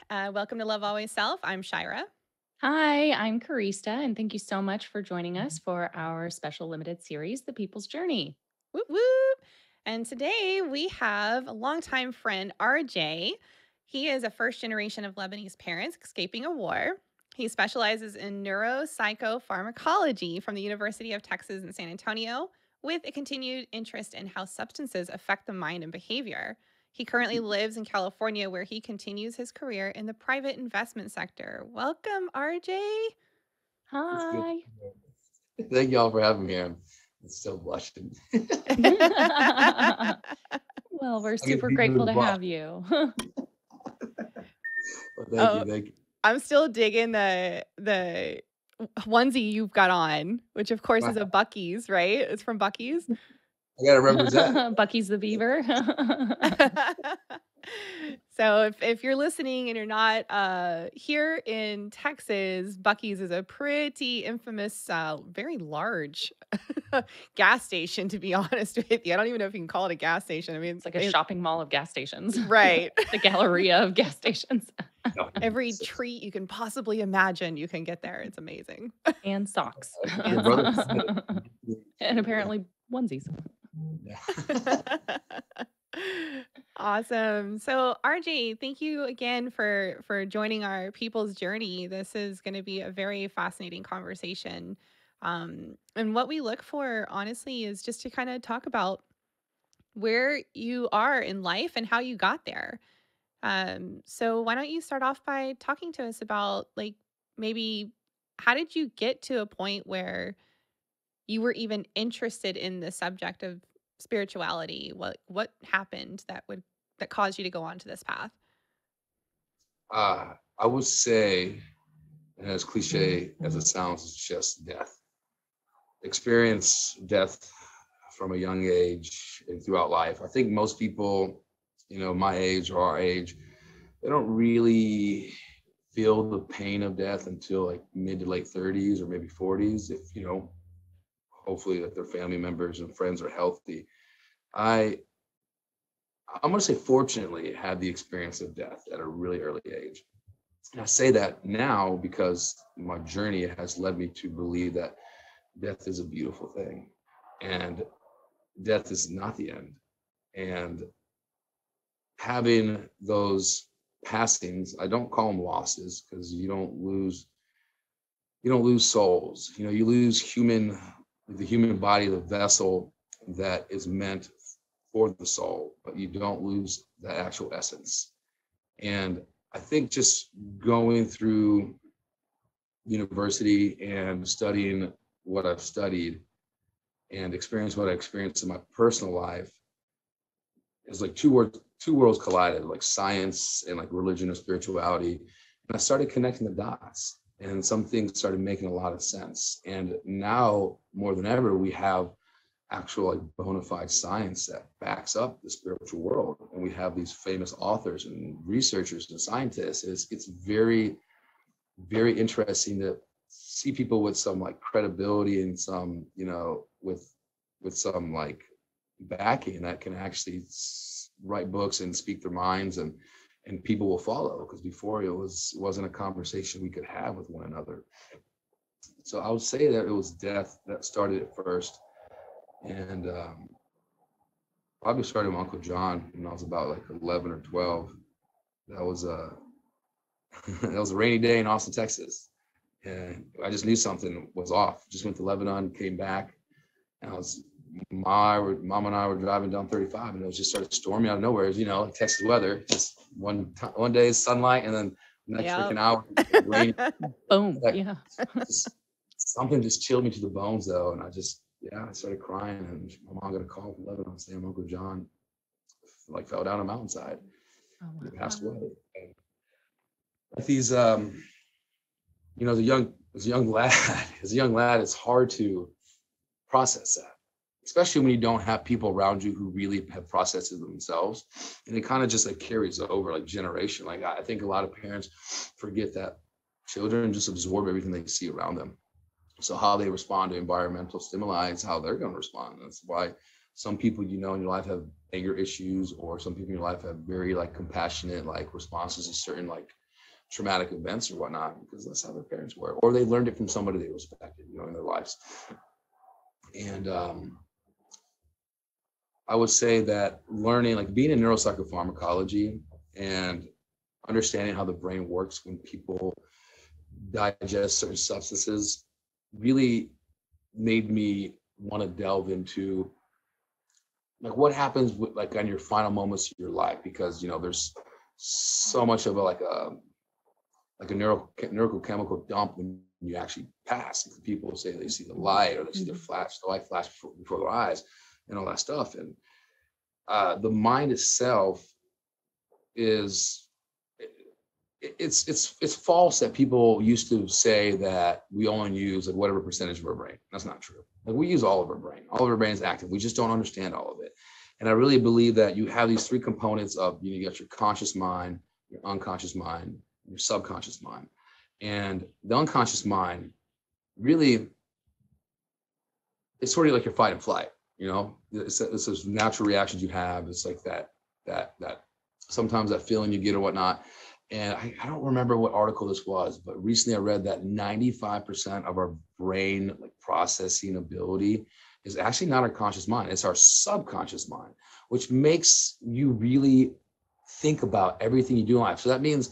Hello. Welcome to Love Always Self. I'm Shyra. Hi, I'm Karista, and thank you so much for joining us for our special limited series, The People's Journey. Whoop whoop. And today we have a longtime friend, RJ. He is a first generation of Lebanese parents escaping a war. He specializes in neuro-psycho-pharmacology from the University of Texas in San Antonio, with a continued interest in how substances affect the mind and behavior. He currently lives in California, where he continues his career in the private investment sector. Welcome, RJ. It's good. Hi. Thank y'all for having me. I'm still blushing. Well, we're I get super beat with grateful a to blush. have you. Well, thank you. Oh, Thank you. I'm still digging the onesie you've got on, which of course I is a Bucky's, right? It's from Bucky's. gotta represent. Bucky's the Beaver. So if you're listening and you're not here in Texas, Bucky's is a pretty infamous, very large gas station, to be honest with you. I don't even know if you can call it a gas station. I mean, It's like a shopping mall of gas stations, right. the Galleria of gas stations Every treat you can possibly imagine, you can get there. It's amazing. and socks, Your brother said it. and apparently onesies. Yeah. Awesome. So RJ, thank you again for joining our people's journey. This is going to be a very fascinating conversation. And what we look for, honestly, is just to kind of talk about where you are in life and how you got there. So why don't you start off by talking to us about, like, maybe how did you get to a point where you were even interested in the subject of spirituality? What happened that caused you to go onto this path? I would say, and as cliche as it sounds, it's just death. Experience death from a young age and throughout life. I think most people, my age or our age, they don't really feel the pain of death until like mid to late 30s or maybe 40s, if hopefully that their family members and friends are healthy. I I'm going to say fortunately had the experience of death at a really early age. And I say that now because my journey has led me to believe that death is a beautiful thing and death is not the end. And having those passings, I don't call them losses because you don't lose souls. You lose the human body, the vessel that is meant for the soul, but you don't lose the actual essence. And I think just going through university and studying what I've studied and experience what I experienced in my personal life is like two worlds collided, like science and like religion and spirituality. And I started connecting the dots and some things started making a lot of sense. And now more than ever, we have actual like bona fide science that backs up the spiritual world. And we have these famous authors and researchers and scientists. It's very, very interesting to see people with some like credibility and some, with some like backing that can actually write books and speak their minds, and people will follow, because before it wasn't a conversation we could have with one another. So I would say that it was death that started it first, and probably started with Uncle John when I was about like 11 or 12. That was a that was a rainy day in Austin, Texas, and I just knew something was off. Just went to Lebanon, came back, and Mom and I were driving down 35, and it just started storming out of nowhere. Like Texas weather, just one day is sunlight, and then the next freaking hour rain. Boom. Like, Yeah. something just chilled me to the bones, though, and I started crying, and my mom got a call from Lebanon saying Uncle John like fell down a mountainside. Oh, wow. He passed away. And with these, as a young lad, it's hard to process that, especially when you don't have people around you who really have processed it themselves. And it kind of just like carries over like generation. Like I think a lot of parents forget that children just absorb everything they see around them. So how they respond to environmental stimuli is how they're going to respond. That's why some people, in your life have anger issues, or some people in your life have very like compassionate like responses to certain like traumatic events or whatnot, because that's how their parents were, or they learned it from somebody they respected, in their lives. And I would say that learning, like being in neuro-psycho-pharmacology and understanding how the brain works when people digest certain substances, really made me want to delve into like what happens with like on your final moments of your life, because there's so much of a neurochemical dump when you actually pass. People say they see the light, or they see the light flash before their eyes, and all that stuff. And the mind itself is, it's false that people used to say that we only use like whatever percentage of our brain. That's not true. Like we use all of our brain. All of our brain is active. We just don't understand all of it. And I really believe that you have these three components of, you got your conscious mind, your unconscious mind, and your subconscious mind. And the unconscious mind really, it's sort of like your fight and flight. It's those natural reactions you have. It's like that sometimes that feeling you get or whatnot. And I don't remember what article this was, but recently I read that 95% of our brain like processing ability is actually not our conscious mind. It's our subconscious mind, which makes you really think about everything you do in life. So that means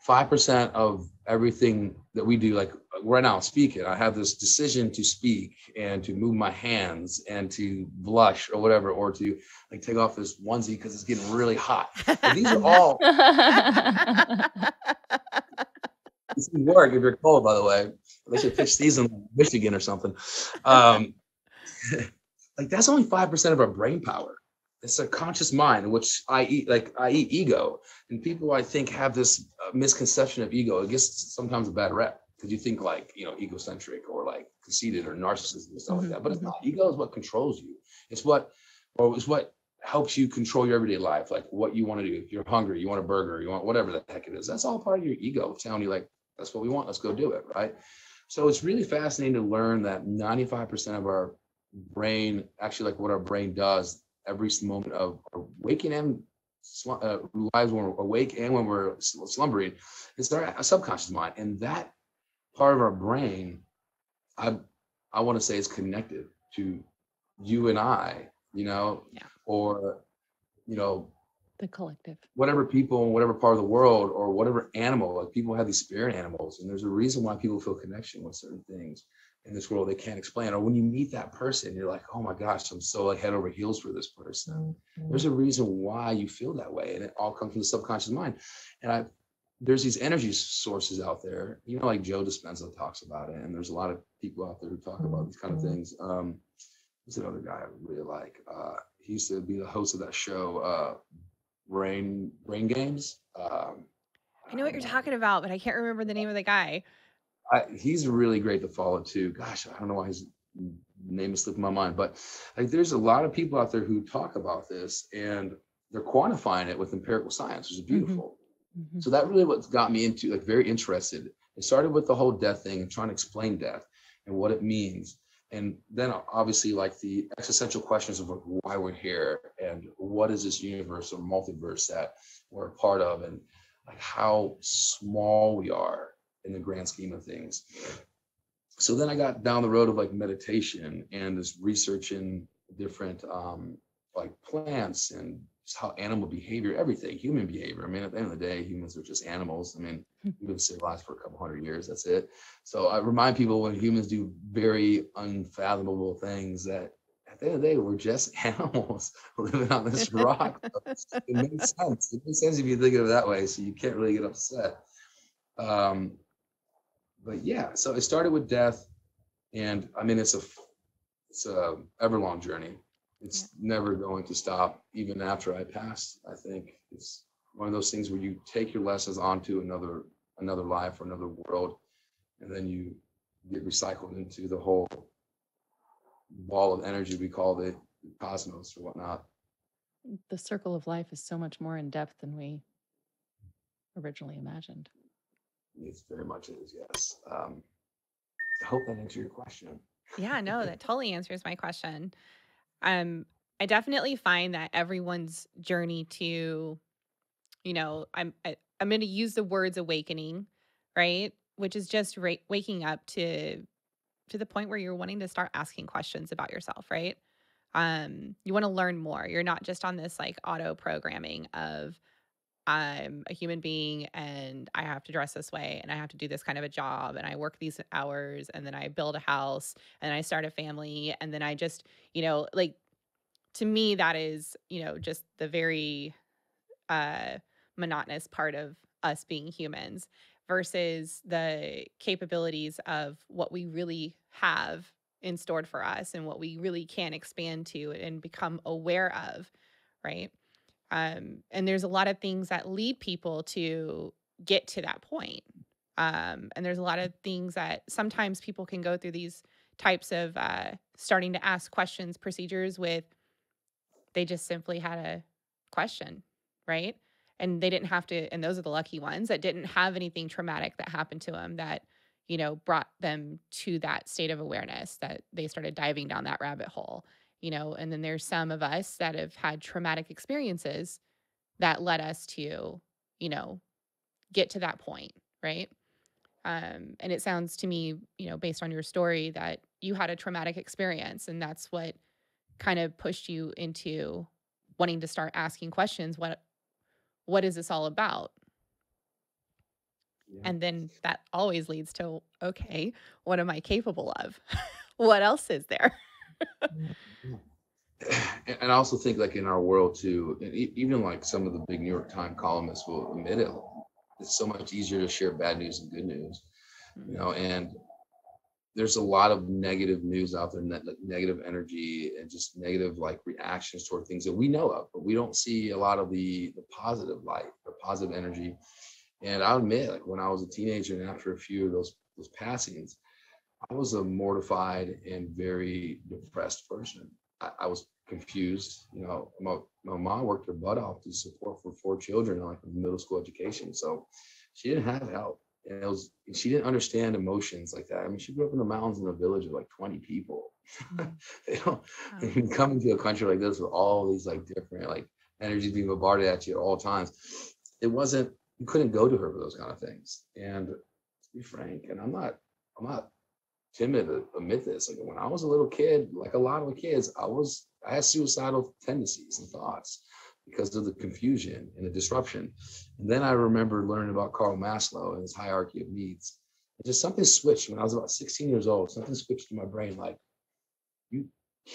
5% of everything that we do, like right now I'm speaking, I have this decision to speak and to move my hands and to blush or whatever, or to like take off this onesie because it's getting really hot. Like, these are all this would work if you're cold, by the way. They should pitch these in Michigan or something. Like that's only 5% of our brain power. It's a conscious mind, which i.e. ego. And people, I think, have this misconception of ego. It gets sometimes a bad rep because you think like, egocentric or like conceited or narcissistic and stuff like that. But it's not. Ego is what controls you. It's what helps you control your everyday life, like what you want to do. If you're hungry, you want a burger, you want whatever the heck it is. That's all part of your ego telling you like, that's what we want. Let's go do it, right? So it's really fascinating to learn that 95% of our brain, actually like what our brain does every moment of our waking and lives, when we're awake and when we're slumbering, it's our subconscious mind. And that part of our brain, I want to say, is connected to you and I, or the collective, whatever people in whatever part of the world, or whatever animal. Like people have these spirit animals, and there's a reason why people feel connection with certain things in this world they can't explain. Or when you meet that person, you're like, oh my gosh, I'm so like head over heels for this person. There's a reason why you feel that way, and it all comes from the subconscious mind. And there's these energy sources out there, like Joe Dispenza talks about it, and there's a lot of people out there who talk about these kind of things. Who's another guy I really like? He used to be the host of that show, Brain Games. I know what you're talking about, but I can't remember the name of the guy. He's really great to follow too. Gosh, I don't know why his name is slipping my mind, but like there's a lot of people out there who talk about this, and they're quantifying it with empirical science, which is beautiful. So that really what got me into like very interested. It started with the whole death thing and trying to explain death and what it means. And then obviously like the existential questions of why we're here and what is this universe or multiverse that we're a part of, and like how small we are in the grand scheme of things. So then I got down the road of like meditation and this researching different like plants and just how animal behavior, everything, human behavior. I mean, at the end of the day, humans are just animals. I mean, we've been civilized for a couple hundred years. That's it. So I remind people when humans do very unfathomable things that at the end of the day, we're just animals living on this rock. It makes sense. It makes sense if you think of it that way. So you can't really get upset. But yeah, so it started with death, and I mean, it's a everlong journey. It's never going to stop, even after I pass. I think it's one of those things where you take your lessons onto another life or another world, and then you get recycled into the whole ball of energy we call the cosmos or whatnot. The circle of life is so much more in depth than we originally imagined. It very much is, yes. I hope that answers your question. Yeah, no, that totally answers my question. I definitely find that everyone's journey to, I'm going to use the words awakening, right? Which is just waking up to the point where you're wanting to start asking questions about yourself, right? You want to learn more. You're not just on this like auto programming of I'm a human being and I have to dress this way and I have to do this kind of a job and I work these hours and then I build a house and I start a family and then I just, like to me that is, just the very uh monotonous part of us being humans versus the capabilities of what we really have in stored for us and what we really can expand to and become aware of, right? And there's a lot of things that lead people to get to that point. And there's a lot of things that sometimes people can go through these types of starting to ask questions procedures with they just simply had a question, right? And they didn't have to, and those are the lucky ones that didn't have anything traumatic that happened to them that, brought them to that state of awareness that they started diving down that rabbit hole, and then there's some of us that have had traumatic experiences that led us to, you know, get to that point, right? And it sounds to me, based on your story, that you had a traumatic experience, and that's what kind of pushed you into wanting to start asking questions. What is this all about? Yeah. And then that always leads to, okay, what am I capable of? What else is there? Yeah. And I also think like in our world too, and even like some of the big New York Times columnists will admit it, it's so much easier to share bad news than good news, and there's a lot of negative news out there, negative energy and just negative like reactions toward things that we know of, but we don't see a lot of the positive light, the positive energy. And I'll admit, like when I was a teenager and after a few of those passings, I was a mortified and very depressed person. I was confused. My mom worked her butt off to support for 4 children, like a middle school education. So she didn't have help. And she didn't understand emotions like that. I mean, she grew up in the mountains in a village of like 20 people. They don't come into a country like this with all these like different like energies being bombarded at you at all times. It wasn't, you couldn't go to her for those kind of things. And to be frank, and I'm not timid to admit this. Like when I was a little kid, like a lot of the kids, I had suicidal tendencies and thoughts because of the confusion and the disruption. And then I remember learning about Carl Maslow and his hierarchy of needs. And just something switched when I was about 16 years old. Something switched in my brain. Like you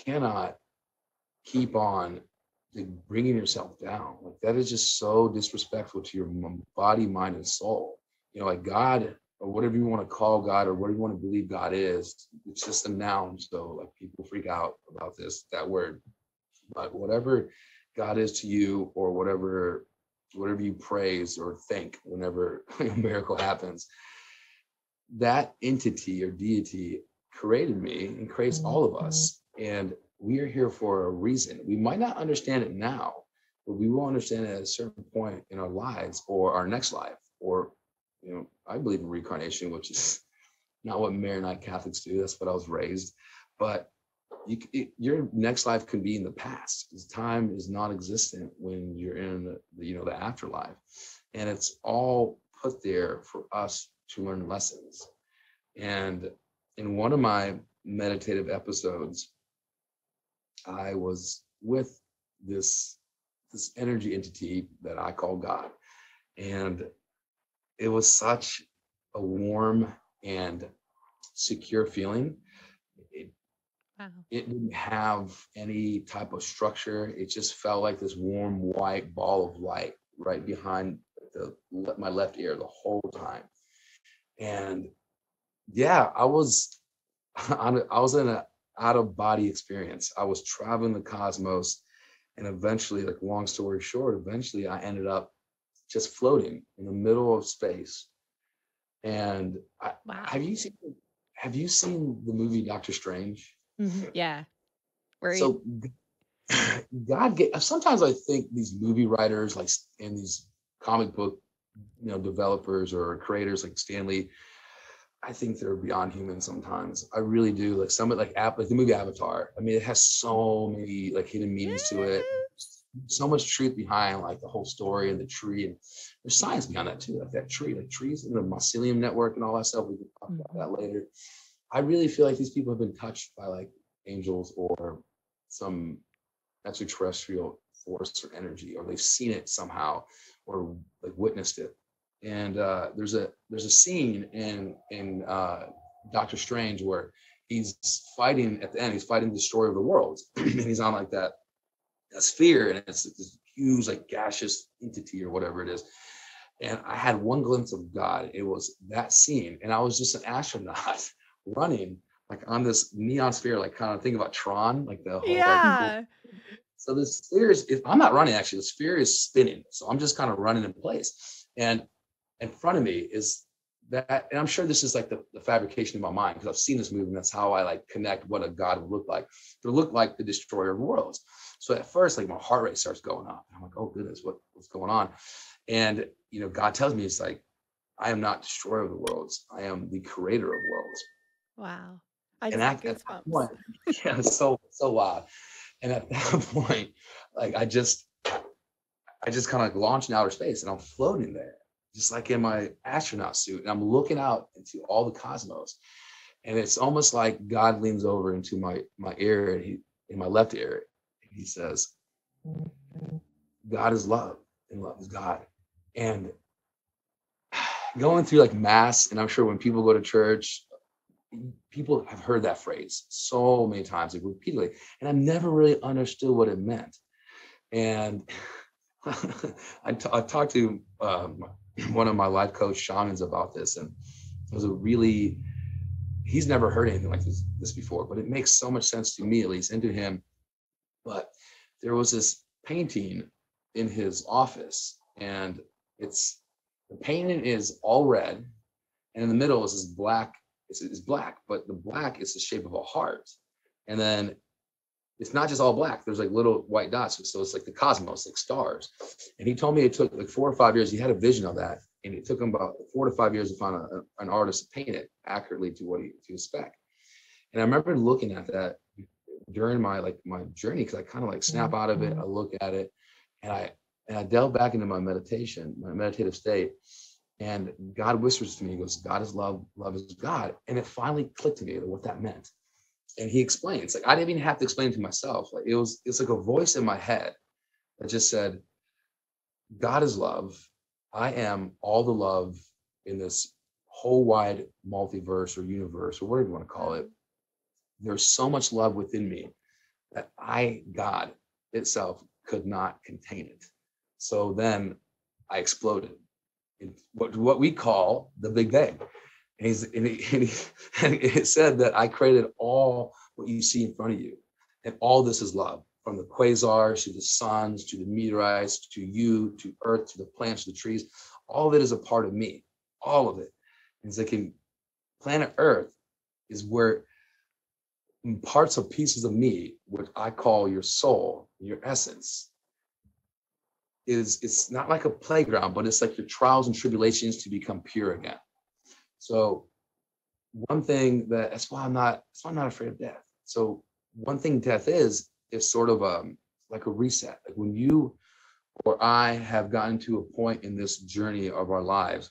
cannot keep on like bringing yourself down. Like that is just so disrespectful to your body, mind, and soul. Like God, or whatever you want to call God, or whatever you want to believe God is, it's just a noun. So like people freak out about that word. But whatever God is to you, or whatever you praise or think whenever a miracle happens, that entity or deity created me and creates all of us. And we are here for a reason. We might not understand it now, but we will understand it at a certain point in our lives or our next life. Or, I believe in reincarnation, which is not what Maronite Catholics do. That's what I was raised. But your next life could be in the past, because time is non-existent when you're in the afterlife, and it's all put there for us to learn lessons. And in one of my meditative episodes, I was with this energy entity that I call God, and it was such a warm and secure feeling. Wow. It didn't have any type of structure. It just felt like this warm white ball of light right behind my left ear the whole time. And yeah, I was in an out of body experience. I was traveling the cosmos, and eventually, like long story short, eventually I ended up just floating in the middle of space. And Wow. have you seen the movie Doctor Strange? Yeah. So sometimes I think these movie writers like and these comic book developers or creators like Stan Lee, I think they're beyond human sometimes. I really do. Like some of like the movie Avatar. I mean, it has so many like hidden meanings to it. Yes. So much truth behind like the whole story and the tree, and there's science behind that too. Like that tree, like trees and the mycelium network and all that stuff. We can talk about that later. I really feel like these people have been touched by like angels or some extraterrestrial force or energy, or they've seen it somehow or like witnessed it. And there's a scene in Doctor Strange where he's fighting at the end. He's fighting the destroyer of the worlds, and he's on like that sphere, and it's this huge like gaseous entity or whatever it is. And I had one glimpse of God. It was that scene, and I was just an astronaut running like on this neon sphere, like kind of think about Tron, like the whole like. Yeah. So the sphere is, I'm not running actually, the sphere is spinning. So I'm just kind of running in place. And in front of me is that, and I'm sure this is like the fabrication of my mind, because I've seen this movie and that's how I like connect what a God would look like. It would look like the destroyer of worlds. So at first, like my heart rate starts going up. I'm like, oh goodness, what's going on? And, you know, God tells me, it's like, I am not destroyer of the worlds. I am the creator of worlds. Wow. I And just got at that goosebumps. point, yeah, it's so wild. And at that point, like I just kind of like launched in outer space, and I'm floating there, just like in my astronaut suit, and I'm looking out into all the cosmos. And it's almost like God leans over into my ear, and in my left ear, and he says, God is love, and love is God. And going through like mass, and I'm sure when people go to church, people have heard that phrase so many times, like repeatedly, and I've never really understood what it meant. And I talked to one of my life coach shamans about this, and it was he's never heard anything like this before, but it makes so much sense to me, at least, and to him. But there was this painting in his office, and the painting is all red, and in the middle is this black. It's black, but the black is the shape of a heart. And then it's not just all black. There's like little white dots. So it's like the cosmos, like stars. And he told me it took like 4 or 5 years. He had a vision of that. And it took him about 4 to 5 years to find an artist to paint it accurately to his spec. And I remember looking at that during my journey, because I kind of like snap out of it. I look at it, and I delve back into my meditation, my meditative state. And God whispers to me, he goes, God is love, love is God. And it finally clicked to me what that meant. And he explains, like, I didn't even have to explain it to myself. Like it's like a voice in my head that just said, God is love. I am all the love in this whole wide multiverse or universe, or whatever you want to call it. There's so much love within me that God itself could not contain it. So then I exploded. What we call the Big Bang. And it said that I created all what you see in front of you. And all this is love, from the quasars to the suns, to the meteorites, to you, to Earth, to the plants, to the trees. All of it is a part of me, all of it. And it's like in planet Earth is where parts of pieces of me, what I call your soul, your essence, it's not like a playground, but it's like your trials and tribulations to become pure again. So one thing that's why I'm not afraid of death. So one thing death is sort of like a reset. Like when you or I have gotten to a point in this journey of our lives,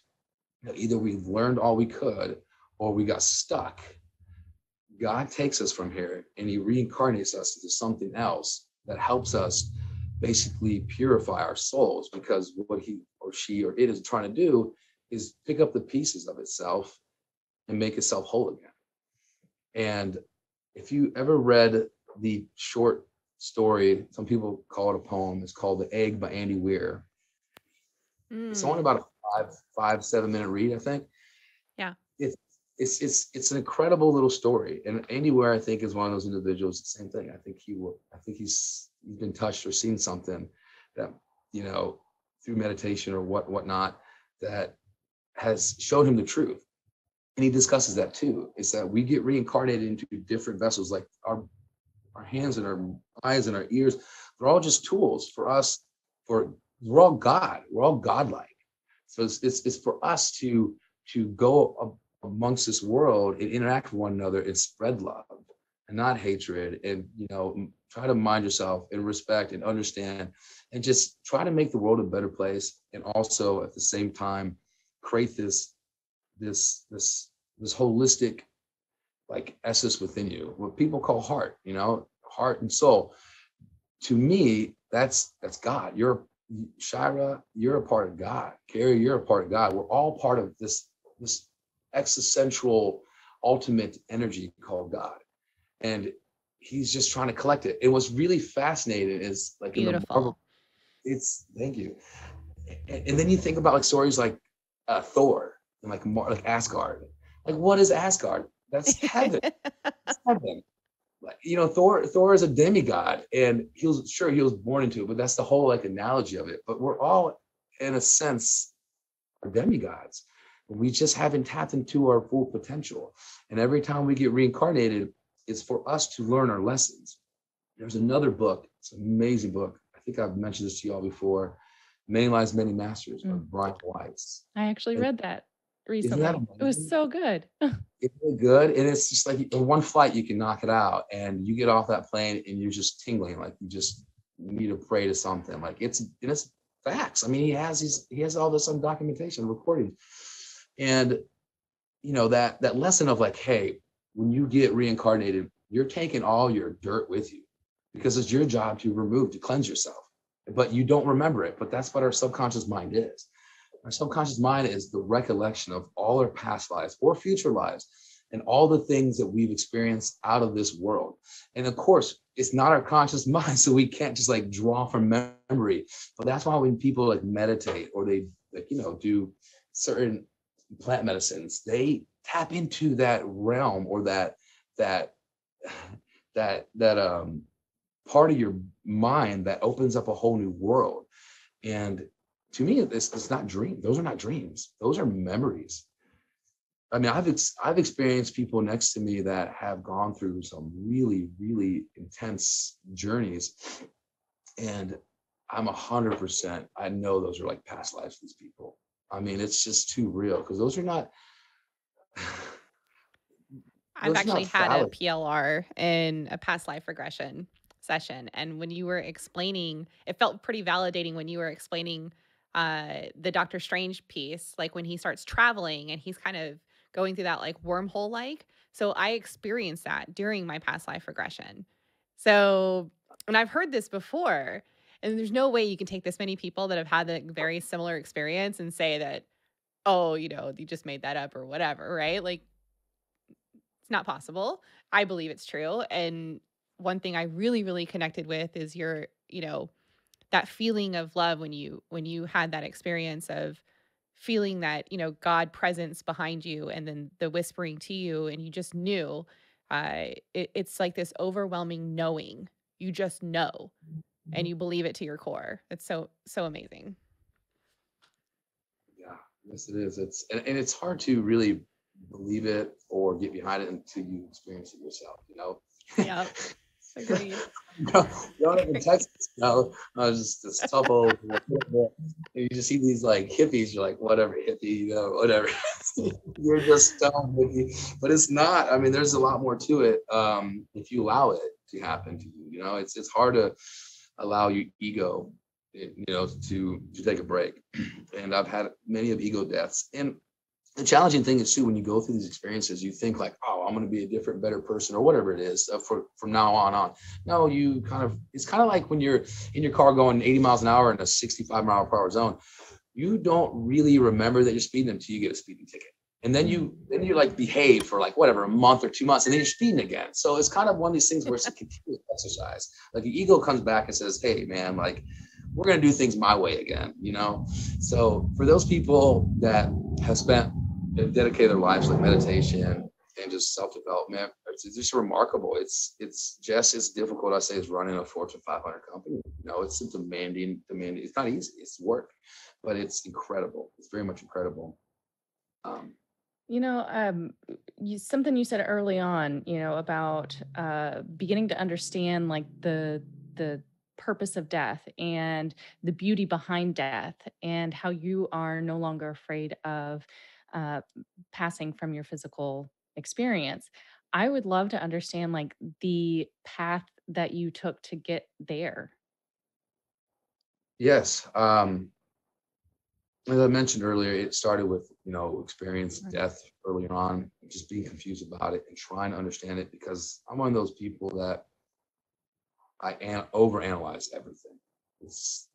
either we've learned all we could or we got stuck. God takes us from here and he reincarnates us into something else that helps us basically purify our souls, because what he or she or it is trying to do is pick up the pieces of itself and make itself whole again. And if you ever read the short story, some people call it a poem, it's called The Egg by Andy Weir. It's only about a 7 minute read, I think. Yeah. It's an incredible little story. And Andy Weir, I think, is one of those individuals, the same thing. I think he's been touched or seen something that, through meditation or whatnot, that has shown him the truth. And he discusses that too, is that we get reincarnated into different vessels, like our hands and our eyes and our ears. They're all just tools for us. We're all God. We're all godlike. So it's for us to go amongst this world and interact with one another and spread love and not hatred, and try to mind yourself and respect and understand, and just try to make the world a better place, and also at the same time create this holistic like essence within you, what people call heart, heart and soul. To me, that's God. You're Shyra, you're a part of God. Carrie, you're a part of God. We're all part of this existential ultimate energy called God. And he's just trying to collect it. And what's really fascinating is like in the Beautiful. Marvel, it's thank you. And then you think about like stories like Thor and like Asgard. Like what is Asgard? That's heaven. It's heaven. Like, Thor is a demigod, and he was born into it, but that's the whole like analogy of it. But we're all, in a sense, are demigods. We just haven't tapped into our full potential. And every time we get reincarnated, it's for us to learn our lessons. There's another book. It's an amazing book. I think I've mentioned this to y'all before. Many Lives, Many Masters by Mm. Brian Weiss. I actually And read that isn't that recently. It was amazing? so good. It's really good. And it's just like in one flight, you can knock it out. And you get off that plane and you're just tingling, like you just need to pray to something. Like it's facts. I mean, he has all this on documentation, recording. And that lesson of like, hey, when you get reincarnated, you're taking all your dirt with you because it's your job to cleanse yourself. But you don't remember it. But that's what our subconscious mind is. Our subconscious mind is the recollection of all our past lives or future lives and all the things that we've experienced out of this world. And of course, it's not our conscious mind, so we can't just like draw from memory. But that's why when people like meditate or they like, do certain plant medicines, they tap into that realm or that part of your mind that opens up a whole new world. And to me, it's not dream. Those are not dreams. Those are memories. I mean, I've experienced people next to me that have gone through some really, really intense journeys, and I'm 100%. I know those are like past lives for these people. I mean, it's just too real because those are not I've those are actually not had a phallic. PLR in a past life regression session, and when you were explaining, it felt pretty validating when you were explaining the Doctor Strange piece, like when he starts traveling and he's kind of going through that like wormhole like. So I experienced that during my past life regression. So, and I've heard this before, and there's no way you can take this many people that have had the very similar experience and say that, oh, you just made that up or whatever, right? Like it's not possible. I believe it's true. And one thing I really, really connected with is that feeling of love when you had that experience of feeling that, God presence behind you and then the whispering to you and you just knew. It's like this overwhelming knowing. You just know and you believe it to your core. It's so, so amazing. Yeah, yes, it is. And it's hard to really believe it or get behind it until you experience it yourself. Yep. Agreed. Growing up in Texas, I was just this tough old, and you just see these like hippies. You're like, whatever hippie, whatever. You're just stoned hippie, but it's not. I mean, there's a lot more to it. If you allow it to happen to you, it's hard to allow your ego, to take a break. And I've had many of ego deaths. And the challenging thing is too, when you go through these experiences, you think like, oh, I'm going to be a different, better person or whatever it is from now on. No, it's kind of like when you're in your car going 80 miles an hour in a 65-mile-per-hour zone. You don't really remember that you're speeding until you get a speeding ticket. And then you like behave for like whatever, a month or 2 months, and then you're speeding again. So it's kind of one of these things where it's a continuous exercise. Like the ego comes back and says, hey man, like we're going to do things my way again, So for those people that have dedicated their lives to like meditation and just self-development, it's just remarkable. It's just as difficult, I say, as running a Fortune 500 company. It's demanding. It's not easy. It's work, but it's incredible. It's very much incredible. Um, You know, something you said early on, about beginning to understand like the purpose of death and the beauty behind death, and how you are no longer afraid of uh, passing from your physical experience. I would love to understand like the path that you took to get there. Yes. As I mentioned earlier, it started with, experience Right. death earlier on, just being confused about it and trying to understand it, because I'm one of those people that overanalyze everything. It's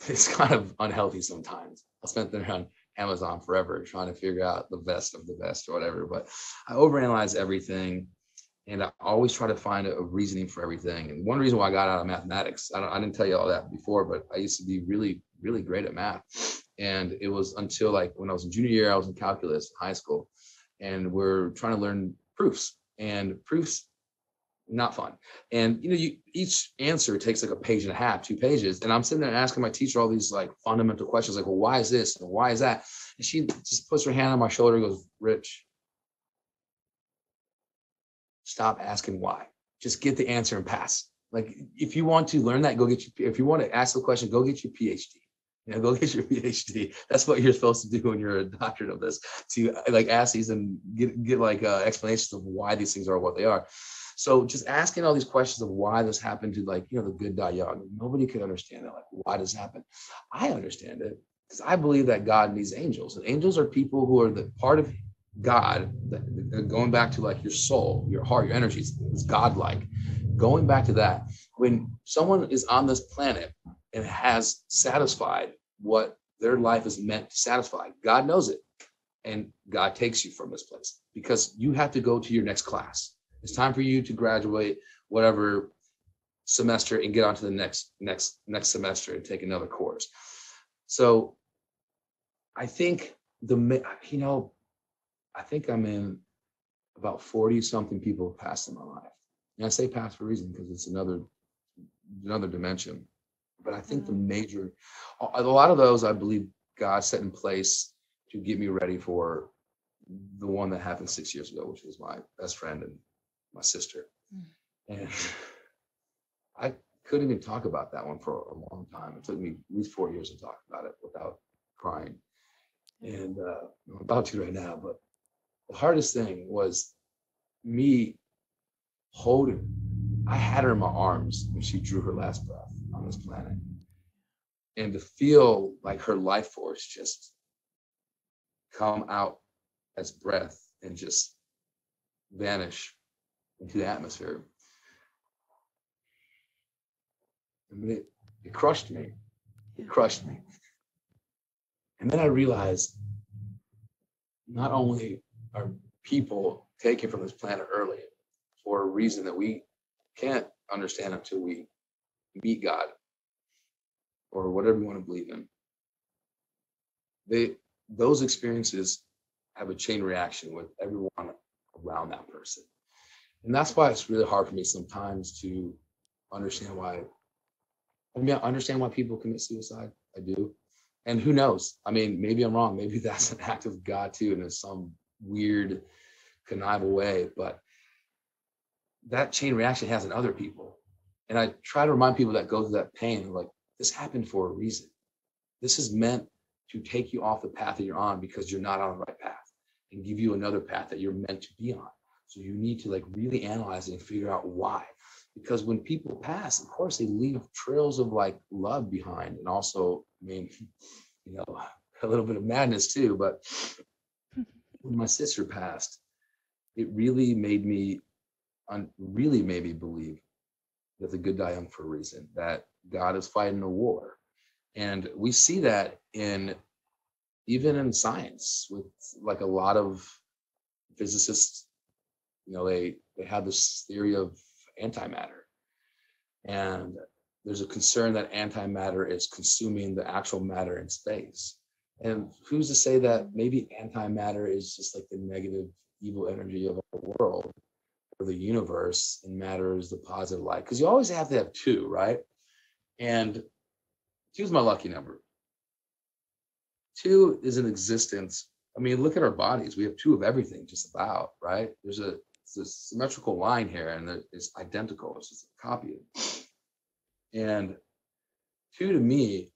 it's kind of unhealthy sometimes. I spent there on Amazon forever trying to figure out the best of the best or whatever, but I overanalyze everything, and I always try to find a reasoning for everything. And one reason why I got out of mathematics, I didn't tell you all that before, but I used to be really, really great at math. And it was until like when I was in junior year, I was in calculus in high school, and we're trying to learn proofs. And proofs not fun. And each answer takes like a page and a half, 2 pages. And I'm sitting there asking my teacher all these like fundamental questions, like, well, why is this? And why is that? And she just puts her hand on my shoulder and goes, Rich, stop asking why. Just get the answer and pass. Like, if you want to learn that, if you want to ask the question, go get your PhD. Go get your PhD. That's what you're supposed to do when you're a doctorate of this, to like ask these and get like explanations of why these things are what they are. So just asking all these questions of why this happened to, like, the good die young. Nobody could understand that. Like, why does this happen? I understand it because I believe that God needs angels, and angels are people who are the part of God, going back to like your soul, your heart, your energies, is godlike. Going back to that, when someone is on this planet and has satisfied what their life is meant to satisfy, God knows it. And God takes you from this place because you have to go to your next class. It's time for you to graduate whatever semester and get on to the next semester and take another course. So I think I think I'm in about 40 something people past in my life. And I say past for a reason because it's another dimension. But I think a lot of those, I believe God set in place to get me ready for the one that happened 6 years ago, which was my best friend and my sister. And I couldn't even talk about that one for a long time. It took me at least 4 years to talk about it without crying. And I'm about to right now, but the hardest thing was me holding. I had her in my arms when she drew her last breath on this planet. And to feel like her life force just come out as breath and just vanish into the atmosphere. I mean, it crushed me. It crushed me. And then I realized not only are people taken from this planet early for a reason that we can't understand until we meet God or whatever you want to believe in, those experiences have a chain reaction with everyone around that person. And that's why it's really hard for me sometimes to understand why. I understand why people commit suicide. I do. And who knows? I mean, maybe I'm wrong. Maybe that's an act of God too, in some weird, connival way. But that chain reaction has in other people. And I try to remind people that go through that pain, like, this happened for a reason. This is meant to take you off the path that you're on because you're not on the right path, and give you another path that you're meant to be on. So you need to like really analyze it and figure out why. Because when people pass, of course, they leave trails of like love behind, and also, I mean, a little bit of madness too. But when my sister passed, it really made me believe that the good die young for a reason, that God is fighting a war. And we see that even in science with like a lot of physicists. They have this theory of antimatter, and there's a concern that antimatter is consuming the actual matter in space. And who's to say that maybe antimatter is just like the negative evil energy of our world or the universe, and matter is the positive light? Because you always have to have two, right? And two's my lucky number. Two is an existence. I mean, look at our bodies. We have two of everything, just about, right? There's a symmetrical line here, and it's identical. It's just a copy. And two, to me,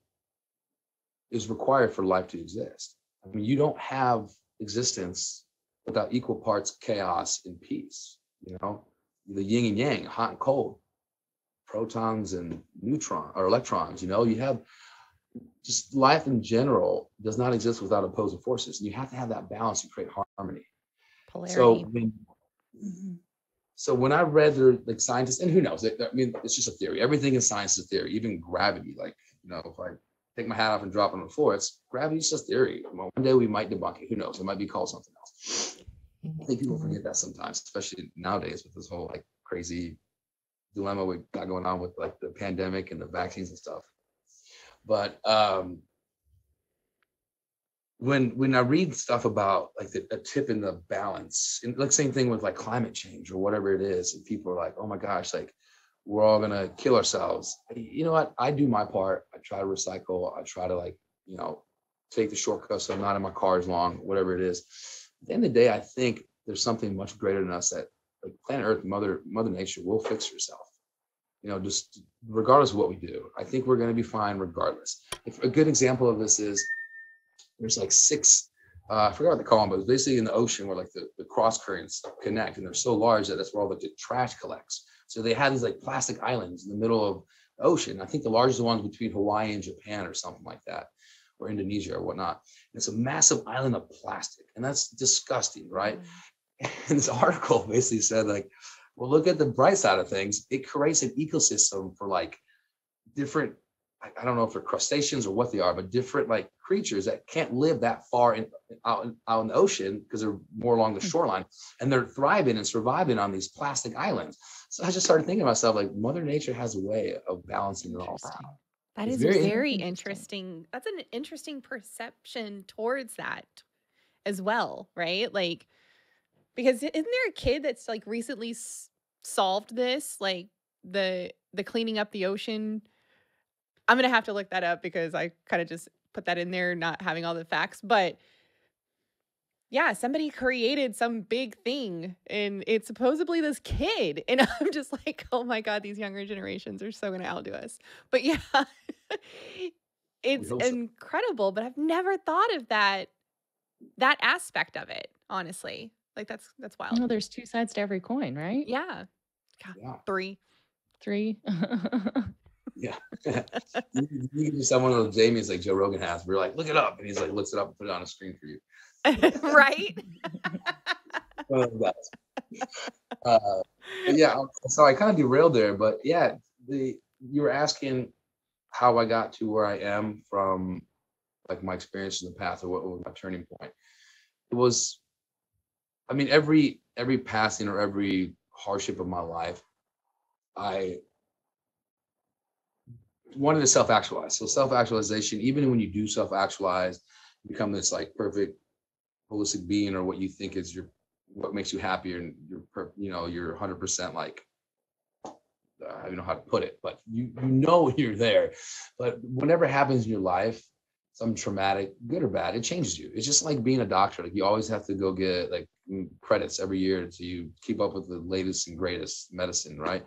is required for life to exist. I mean, you don't have existence without equal parts chaos and peace. The yin and yang, hot and cold, protons and neutrons or electrons. You have just life in general does not exist without opposing forces, and you have to have that balance to create harmony. Polarity. So when I read like scientists, and who knows, it's just a theory. Everything in science is a theory, even gravity. Like, if I take my hat off and drop it on the floor, gravity's just theory. One day we might debunk it. Who knows? It might be called something else. I think people forget that sometimes, especially nowadays with this whole like crazy dilemma we got going on with like the pandemic and the vaccines and stuff. But when I read stuff about like a tip in the balance, and like same thing with like climate change or whatever it is, and people are like, oh my gosh, like we're all gonna kill ourselves. You know what? I do my part. I try to recycle. I try to like, take the shortcut so I'm not in my car as long, whatever it is. At the end of the day, I think there's something much greater than us that like planet Earth, Mother Nature will fix herself. Just regardless of what we do. I think we're going to be fine regardless. A good example of this is there's like 6, I forgot what they call them, but it's basically in the ocean where like the cross currents connect, and they're so large that that's where all the trash collects. So they had these like plastic islands in the middle of the ocean. I think the largest one's between Hawaii and Japan or something like that, or Indonesia or whatnot. And it's a massive island of plastic, and that's disgusting, right? And this article basically said like, well, look at the bright side of things. It creates an ecosystem for like different, I don't know if they're crustaceans or what they are, but different like creatures that can't live that far out in the ocean because they're more along the shoreline, and they're thriving and surviving on these plastic islands. So I just started thinking to myself, like Mother Nature has a way of balancing it all out. That It's is very very interesting. That's an interesting perception towards that as well, right? Like, because isn't there a kid that's like recently solved this, like the cleaning up the ocean? I'm gonna have to look that up because I kind of just put that in there, not having all the facts. But yeah, somebody created some big thing, and it's supposedly this kid, and I'm just like, oh my god, these younger generations are so gonna outdo us. But yeah, it's so. incredible. But I've never thought of that aspect of it, honestly. Like that's wild. There's 2 sides to every coin, right? Yeah. God, Yeah. 3. 3. Yeah. You can do someone of Jamie's like Joe Rogan has. We're like, look it up. And he's like, looks it up and put it on a screen for you. Right? Yeah, so I kind of derailed there, but yeah, you were asking how I got to where I am from like my experience in the past, or what was my turning point. It was, I mean, every passing or every hardship of my life, I wanted to self-actualize. So self-actualization, even when you do self-actualize, you become this like perfect holistic being, or what you think is what makes you happy, and you're 100% like, I don't know how to put it, but you're there. But whatever happens in your life, some traumatic, good or bad, it changes you. It's just like being a doctor. Like you always have to go get like credits every year to you keep up with the latest and greatest medicine, right?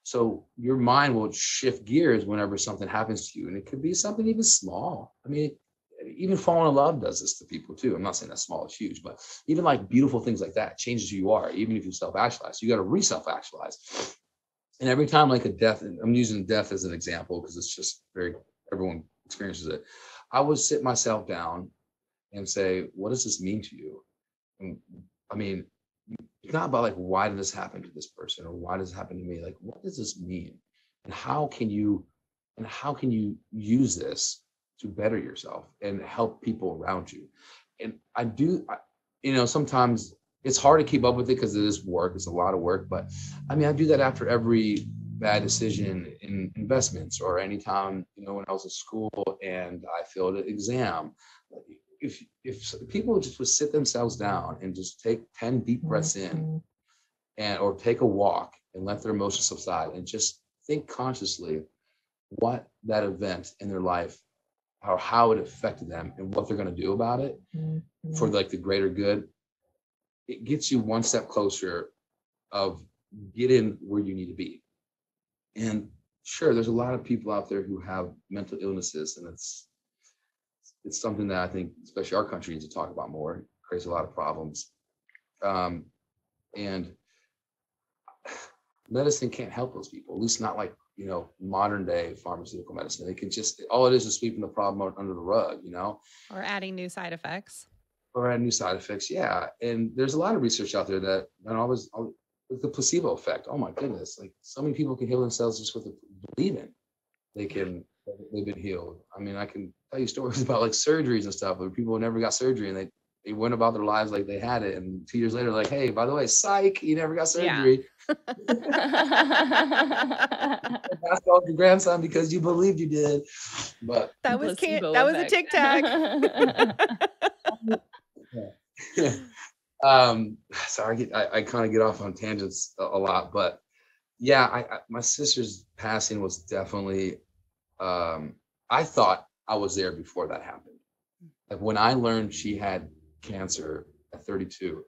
So your mind will shift gears whenever something happens to you, and it could be something even small. I mean, even falling in love does this to people too. I'm not saying that's small, it's huge, but even like beautiful things like that changes who you are. Even if you self-actualize, you got to re-self-actualize. And every time like a death, and I'm using death as an example because it's just everyone experiences it. I would sit myself down and say, what does this mean to you? And I mean, it's not about like, why did this happen to this person, or why does it happen to me? Like, what does this mean? And how can you use this to better yourself and help people around you? And sometimes it's hard to keep up with it because it is work. It's a lot of work. But I mean, I do that after every bad decision in investments, or anytime, when I was in school and I failed an exam. If people just would sit themselves down and just take 10 deep breaths in, or take a walk and let their emotions subside, and just think consciously what that event in their life, or how it affected them, and what they're going to do about it for like the greater good, it gets you one step closer of getting where you need to be. And sure, there's a lot of people out there who have mental illnesses, and it's something that I think, especially our country, needs to talk about more. creates a lot of problems. And medicine can't help those people, at least not like, modern day pharmaceutical medicine. They can just, all it is sweeping the problem under the rug, Or adding new side effects. or add new side effects. Yeah. And there's a lot of research out there that the placebo effect. Oh my goodness. Like so many people can heal themselves just with believing they've been healed. I mean, I can tell you stories about like surgeries and stuff where people never got surgery and they went about their lives like they had it. And 2 years later, like, hey, by the way, psych, you never got surgery. Passed off your grandson because you believed you did. But that was Placebo that was a effect. tic tac. Sorry, I kind of get off on tangents a lot, but yeah, my sister's passing was definitely, I thought I was there before that happened. Like when I learned she had cancer at 32,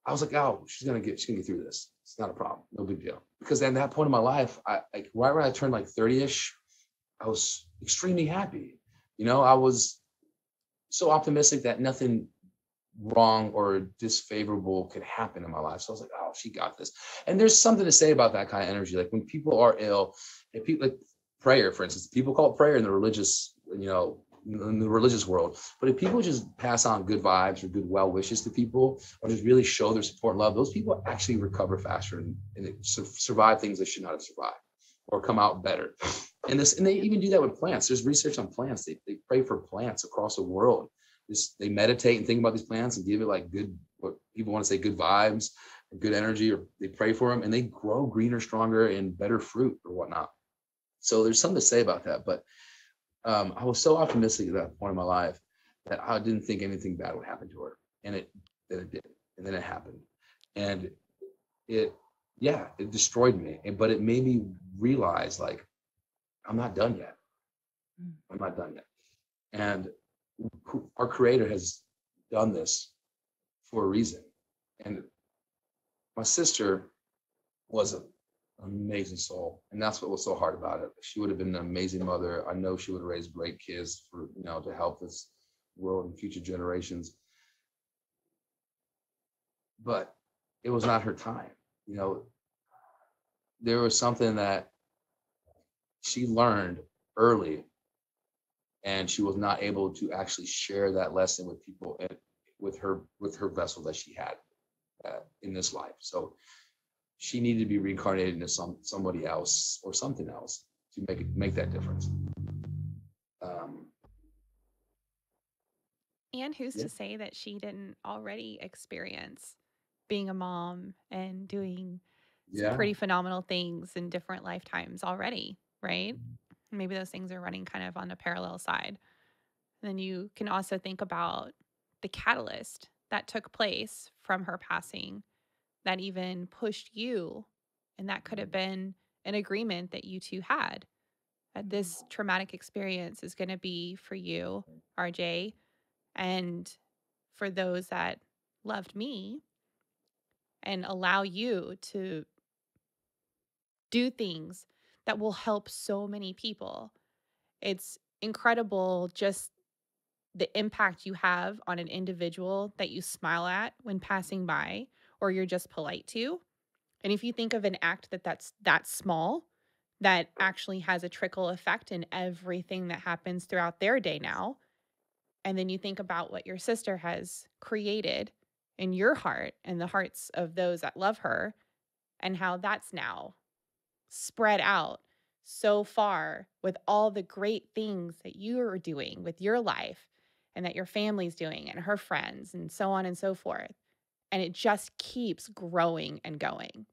I was like, oh, she's gonna get through this. It's not a problem, no big deal. Because at that point in my life, right when I turned like 30-ish, I was extremely happy. I was so optimistic that nothing wrong or disfavorable could happen in my life. So I was like, oh, she got this. And there's something to say about that kind of energy. Like when people are ill, and people like prayer, for instance, people call it prayer in the religious, in the religious world. But if people just pass on good vibes or good well wishes to people, or just really show their support and love, those people actually recover faster and survive things they should not have survived or come out better. And they even do that with plants. There's research on plants. They pray for plants across the world. They meditate and think about these plants and give it like good, what people want to say, good vibes, or good energy, or they pray for them and they grow greener, stronger, and better fruit or whatnot. So there's something to say about that. But I was so optimistic at that point in my life that I didn't think anything bad would happen to her. And it did. And then it happened. And it destroyed me. But it made me realize, like, I'm not done yet. I'm not done yet. And our creator has done this for a reason. And my sister was an amazing soul. And that's what was so hard about it. She would have been an amazing mother. I know she would have raised great kids for, to help this world and future generations. But it was not her time. There was something that she learned early, and she was not able to actually share that lesson with people and with her vessel that she had in this life. So she needed to be reincarnated into somebody else or something else to make that difference. And who's to say that she didn't already experience being a mom and doing some pretty phenomenal things in different lifetimes already, right? Maybe those things are running kind of on a parallel side. And then you can also think about the catalyst that took place from her passing that even pushed you. And that could have been an agreement that you two had. That this traumatic experience is going to be for you, RJ, and for those that loved me, and allow you to do things that will help so many people. It's incredible just the impact you have on an individual that you smile at when passing by or you're just polite to. And if you think of an act that's that small, that actually has a trickle effect in everything that happens throughout their day now, and then you think about what your sister has created in your heart and the hearts of those that love her, and how that's now spread out so far with all the great things that you are doing with your life and that your family's doing and her friends and so on and so forth. And it just keeps growing and going.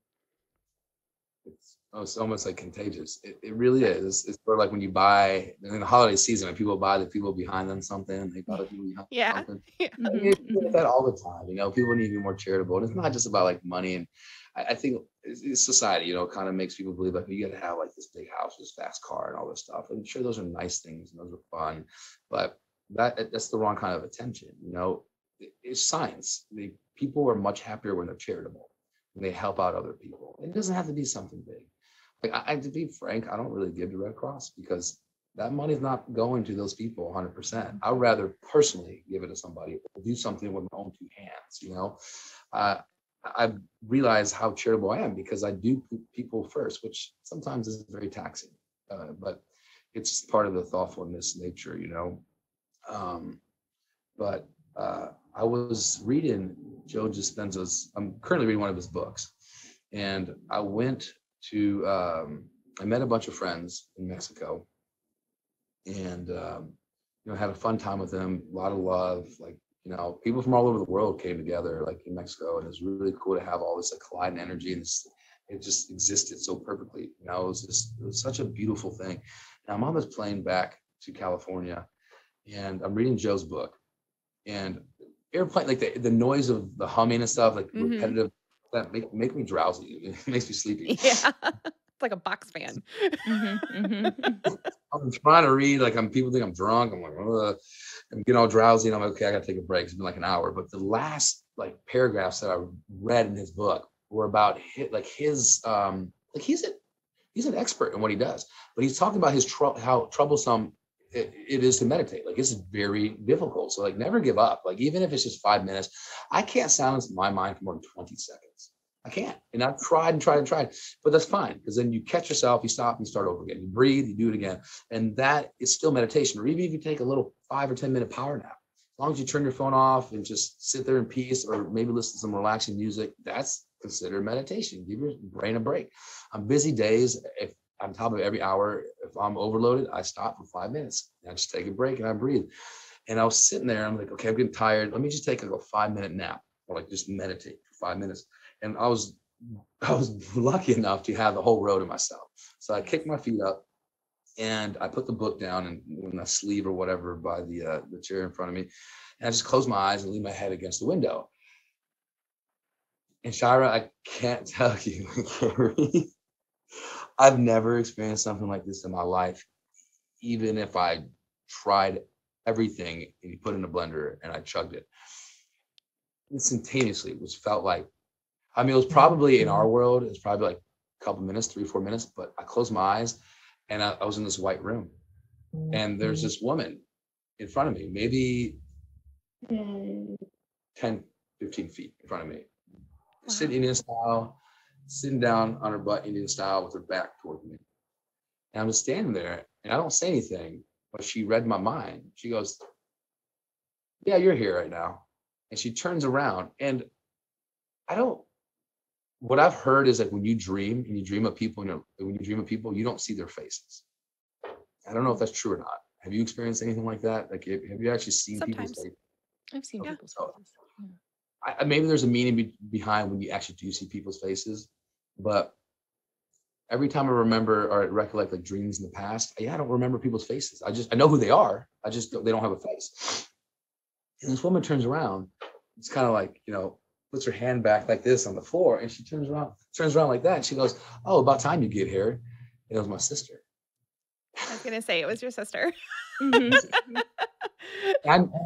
It's almost like contagious. It really is. It's sort of like when you buy in the holiday season, when people buy the people behind them something, they buy the people behind them something. Yeah. I mean, it's like that all the time. People need to be more charitable. And it's not just about like money. And I think it's society, kind of makes people believe like you got to have like this big house, this fast car, and all this stuff. And sure, those are nice things and those are fun, but that's the wrong kind of attention. It's science. People are much happier when they're charitable, when they help out other people. It doesn't have to be something big. Like to be frank, I don't really give to Red Cross because that money's not going to those people 100%. I'd rather personally give it to somebody or do something with my own two hands, you know. I realize how charitable I am because I do put people first, which sometimes is very taxing, but it's part of the thoughtfulness nature, you know. But I was reading Joe Dispenza's, I'm currently reading one of his books, and I went to, I met a bunch of friends in Mexico, and had a fun time with them, a lot of love, like, people from all over the world came together, like in Mexico, and it was really cool to have all this like colliding energy, and it just existed so perfectly. It was such a beautiful thing. Now I'm on this plane back to California, and I'm reading Joe's book, and airplane, like the noise of the humming and stuff, like repetitive, that make me drowsy. It makes me sleepy. Yeah. It's like a box fan. I'm trying to read, like people think I'm drunk. I'm like, I'm getting all drowsy, and I'm like, okay, I gotta take a break. It's been like an hour. But the last like paragraphs that I read in his book were about he's an expert in what he does, but he's talking about how troublesome it is to meditate. Like, it's very difficult. So like, never give up. Like, even if it's just 5 minutes, I can't silence my mind for more than 20 seconds. I can't. And I've tried, but that's fine. Because then you catch yourself, you stop, and you start over again. You breathe, you do it again. And that is still meditation. Or even if you take a little 5 or 10 minute power nap, as long as you turn your phone off and just sit there in peace, or maybe listen to some relaxing music, that's considered meditation. Give your brain a break. On busy days, if on top of every hour, if I'm overloaded, I stop for 5 minutes. And I just take a break and I breathe. And I was sitting there, I'm like, okay, I'm getting tired. Let me just take like a 5 minute nap, or like just meditate for 5 minutes. And I was lucky enough to have the whole row to myself. So I kicked my feet up, and I put the book down in my sleeve or whatever by the chair in front of me. And I just closed my eyes and leaned my head against the window. And Shyra, I can't tell you, I've never experienced something like this in my life. Even if I tried everything and you put in a blender and I chugged it, instantaneously, which felt like, it was probably in our world, it's probably like a couple minutes, 3 or 4 minutes, but I closed my eyes and I was in this white room, and there's this woman in front of me, maybe 10, 15 feet in front of me, sitting Indian style, sitting down on her butt Indian style with her back toward me. And I'm just standing there, and I don't say anything, but she read my mind. She goes, yeah, you're here right now. And she turns around, and what I've heard is like, when you dream and you dream of people, you don't see their faces. I don't know if that's true or not. Have you experienced anything like that? Like, have you actually seen people's faces? I've seen people's faces. Maybe there's a meaning behind when you actually do see people's faces, but every time I remember or recollect like dreams in the past, I don't remember people's faces. I know who they are. They don't have a face. And this woman turns around. It's kind of like, puts her hand back like this on the floor, and she turns around like that. And she goes, oh, about time you get here. And it was my sister. I was going to say, it was your sister. I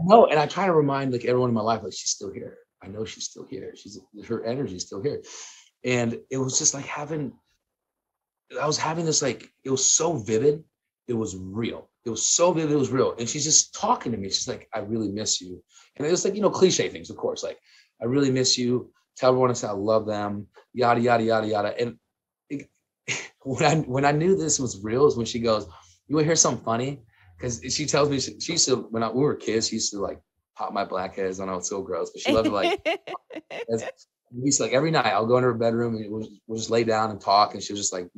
know. And I try to remind like everyone in my life, like, she's still here. I know she's still here. Her energy is still here. And it was just like I was having this, like, it was so vivid. It was real. It was so vivid. It was real. And she's just talking to me. She's like, I really miss you. And it was like, cliche things, of course, like, I really miss you. Tell everyone I love them, yada, yada, yada, yada. And when I knew this was real is when she goes, you want to hear something funny? Because she tells me she used to, when we were kids, she used to like pop my blackheads. I know it's so gross, but she loved to like, we used to, like, every night I'll go into her bedroom and we'll just lay down and talk, and she'll just like,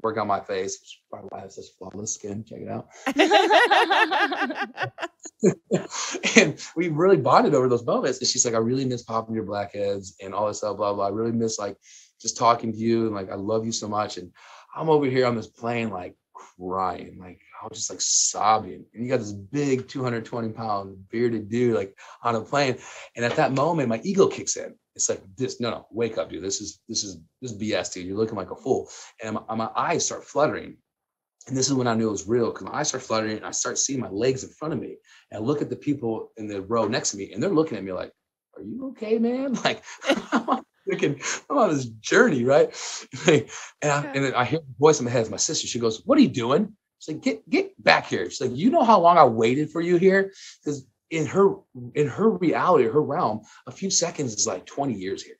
work on my face. Probably why I have such flawless skin. Check it out. And we really bonded over those moments. And she's like, I really miss popping your blackheads and all this stuff, blah, blah. I really miss like just talking to you, and like, I love you so much. And I'm over here on this plane, like crying, like I was just like sobbing. And you got this big 220-pound bearded dude like on a plane. And at that moment, my ego kicks in. It's like, no, wake up, dude. This is BS, dude. You're looking like a fool. And my eyes start fluttering. And this is when I knew it was real, because my eyes start fluttering and I start seeing my legs in front of me. And I look at the people in the row next to me, and they're looking at me like, are you okay, man? Like, I'm on this journey, right? And then I hear a voice in my head. It's my sister. She goes, what are you doing? She's like, get back here. She's like, you know how long I waited for you here? Because in her reality, her realm, a few seconds is like 20 years here.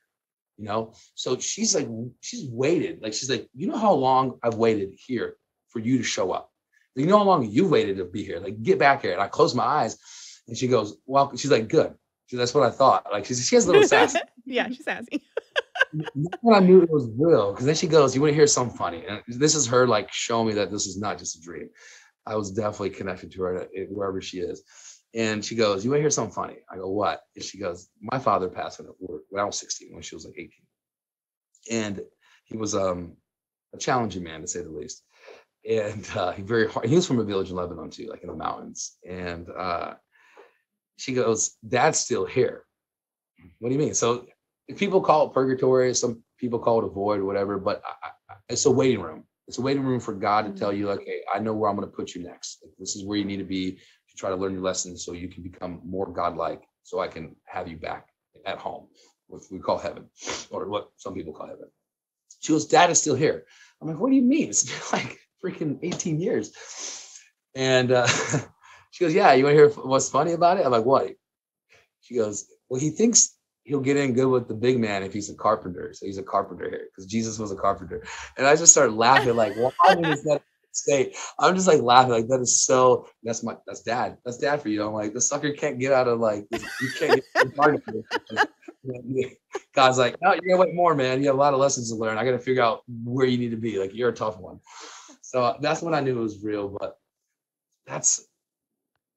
You know, so she's like, she's waited. Like, she's like, you know how long I've waited here for you to show up. You know how long you've waited to be here. Like, get back here. And I close my eyes, and she goes, well, she's like, good. That's what I thought. Like, she has a little sass. Yeah, she's sassy. When I knew it was real, because then she goes, you want to hear something funny? And this is her like showing me that this is not just a dream. I was definitely connected to her wherever she is. And she goes, you want to hear something funny? I go, what? And she goes, my father passed when I was 16, when she was like 18. And he was a challenging man, to say the least. And he very hard. He was from a village in Lebanon too, like in the mountains. And she goes, Dad's still here. What do you mean? So people call it purgatory, some people call it a void or whatever, but it's a waiting room. It's a waiting room for God to tell you, like, hey, I know where I'm going to put you next. Like, this is where you need to be to try to learn your lessons so you can become more godlike, so I can have you back at home, which we call heaven, or what some people call heaven. She goes, Dad is still here. I'm like, what do you mean? It's been like freaking 18 years. And she goes, yeah, you want to hear what's funny about it? I'm like, what? She goes, well, he thinks he'll get in good with the big man if he's a carpenter. So he's a carpenter here because Jesus was a carpenter. And I just started laughing, like, why is that state? I'm just like laughing, like, that is so, that's dad. That's dad for you. I'm like, the sucker can't get out of like, you can't get God's like, no, you're gonna wait more, man. You have a lot of lessons to learn. I got to figure out where you need to be. Like, you're a tough one. So that's when I knew it was real. But that's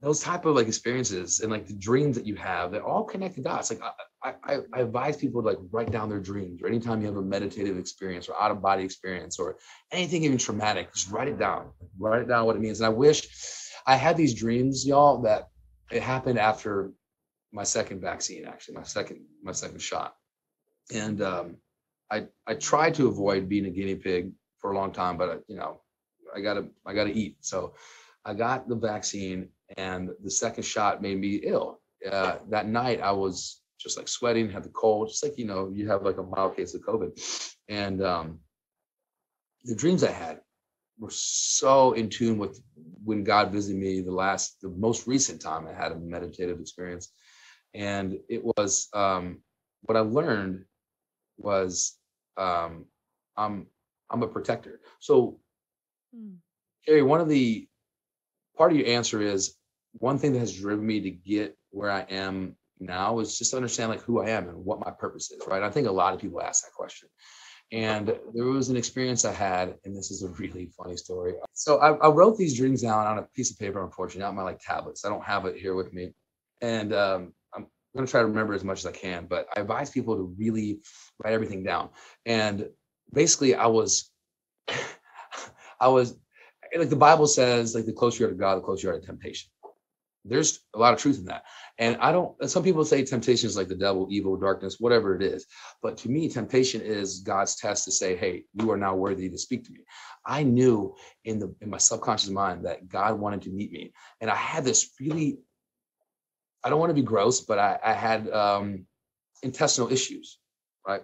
those type of like experiences and like the dreams that you have, they're all connected dots. Like I advise people to like write down their dreams, or anytime you have a meditative experience or out of body experience or anything even traumatic, just write it down what it means. And I wish I had these dreams, y'all, that it happened after my second vaccine, actually my second shot. And I tried to avoid being a guinea pig for a long time, but I gotta eat. So I got the vaccine, and the second shot made me ill. That night I was just like sweating, had the cold, just like, you have like a mild case of COVID. And the dreams I had were so in tune with when God visited me the most recent time I had a meditative experience. And it was, what I learned was, I'm a protector. So Carrie, part of your answer is, one thing that has driven me to get where I am now is just to understand like who I am and what my purpose is, right? I think a lot of people ask that question. And there was an experience I had, and this is a really funny story. So I wrote these dreams down on a piece of paper, unfortunately, not my like tablets. I don't have it here with me. And I'm going to try to remember as much as I can, but I advise people to really write everything down. And basically I was like the Bible says, like the closer you are to God, the closer you are to temptation. There's a lot of truth in that. And some people say temptation is like the devil, evil, darkness, whatever it is. But to me, temptation is God's test to say, hey, you are now worthy to speak to me. I knew in my subconscious mind that God wanted to meet me. And I had this really, I don't want to be gross, but I had intestinal issues, right?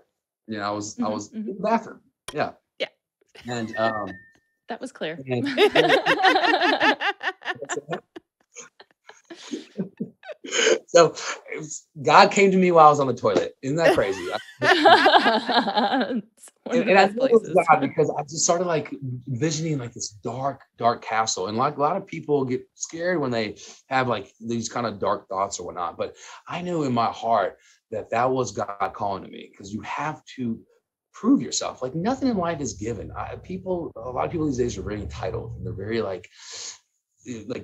I was in the bathroom. Yeah. Yeah. And that was clear. So God came to me while I was on the toilet. Isn't that crazy? And I knew it was God because I just started like envisioning like this dark castle. And like a lot of people get scared when they have like these kind of dark thoughts or whatnot. But I knew in my heart that was God calling to me, because you have to prove yourself. Like nothing in life is given. A lot of people these days are very entitled, and they're very like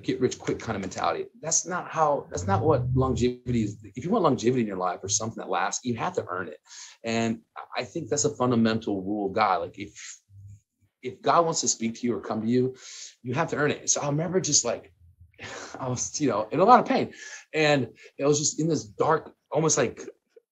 get rich quick kind of mentality. That's not what longevity is. If you want longevity in your life or something that lasts, you have to earn it. And I think that's a fundamental rule of God. Like if God wants to speak to you or come to you, you have to earn it. So I remember just like I was, in a lot of pain, and it was just in this dark, almost like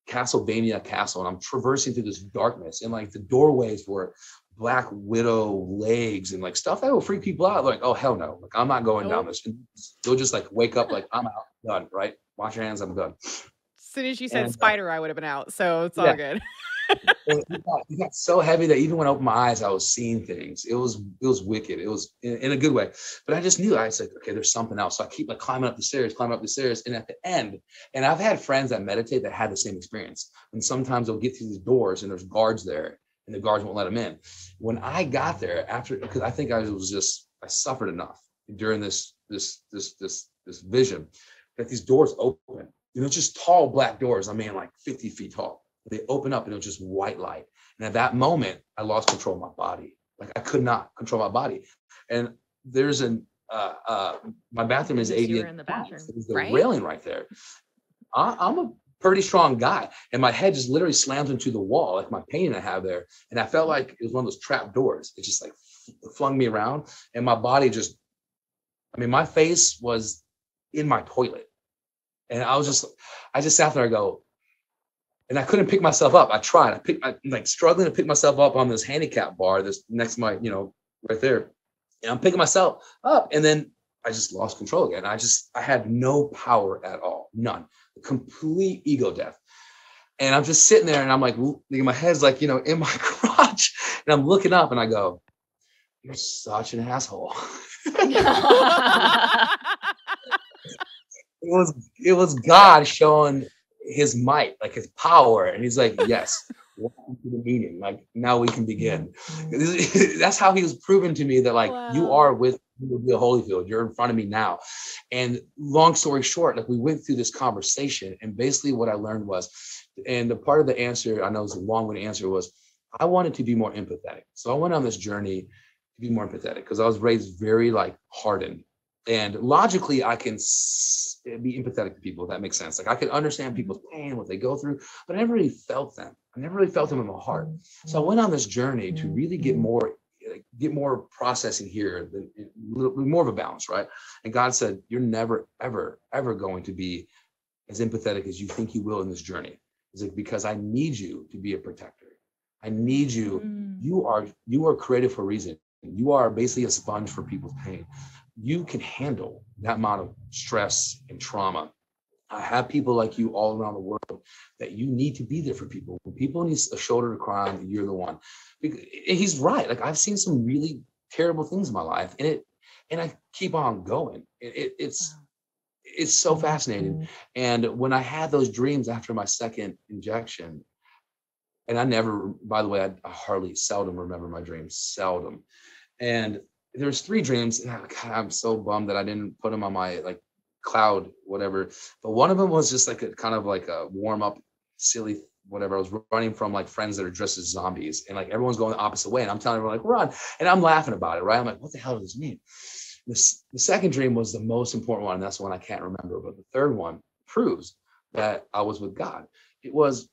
Castlevania castle, and I'm traversing through this darkness, and like the doorways were Black Widow legs and like stuff that will freak people out. Like, oh hell no, like I'm not going down this. And they'll just like wake up like I'm out, done, right? Wash your hands, I'm done. As soon as you said spider, I would have been out, so it's all good. And it got so heavy that even when I opened my eyes, I was seeing things. It was wicked. It was in a good way. But I just knew, I was like, okay, there's something else. So I keep like climbing up the stairs. And at the end, and I've had friends that meditate that had the same experience. And sometimes they'll get through these doors and there's guards there and the guards won't let them in. When I got there after, because I think I suffered enough during this vision that these doors open. Just tall black doors. I mean, like 50 feet tall. They open up and it was just white light. And at that moment, I lost control of my body. Like I could not control my body. And there's my bathroom is 80. You're in the bathroom. There's the railing right there. I'm a pretty strong guy. And my head just literally slams into the wall, like my pain I have there. And I felt like it was one of those trap doors. It just like flung me around. And my body my face was in my toilet. And I just sat there, I go, and I couldn't pick myself up. I tried. Struggling to pick myself up on this handicap bar that's next to my, right there. And I'm picking myself up. And then I just lost control again. I had no power at all. None. Complete ego death. And I'm just sitting there and I'm like, my head's like, in my crotch. And I'm looking up and I go, you're such an asshole. It was God showing his might, like his power. And he's like, yes, welcome to the meeting. Like now we can begin. That's how he was proving to me that like, you are with the Holyfield. You're in front of me now. And long story short, like we went through this conversation and basically what I learned was, and the part of the answer, I know it's a long-winded answer, was I wanted to be more empathetic. So I went on this journey to be more empathetic because I was raised very like hardened. And logically, I can be empathetic to people, if that makes sense. Like I can understand people's pain, what they go through, but I never really felt them. I never really felt them in my heart. So I went on this journey to really get more processing here, more of a balance, right? And God said, you're never, ever, ever going to be as empathetic as you think you will in this journey. It's like, because I need you to be a protector. I need you. You are created for a reason. You are basically a sponge for people's pain. You can handle that amount of stress and trauma. I have people like you all around the world that you need to be there for people. When people need a shoulder to cry on, you're the one. And he's right. Like I've seen some really terrible things in my life, and I keep on going. It's so fascinating. And when I had those dreams after my second injection, and I never, by the way, I seldom remember my dreams, seldom. And there's 3 dreams. And I'm so bummed that I didn't put them on my like cloud, whatever. But one of them was just like a kind of like a warm up, silly, whatever. I was running from like friends that are dressed as zombies, and like everyone's going the opposite way. And I'm telling everyone like, run. And I'm laughing about it, right? I'm like, what the hell does this mean? The second dream was the most important one. And that's the one I can't remember. But the third one proves that I was with God. It was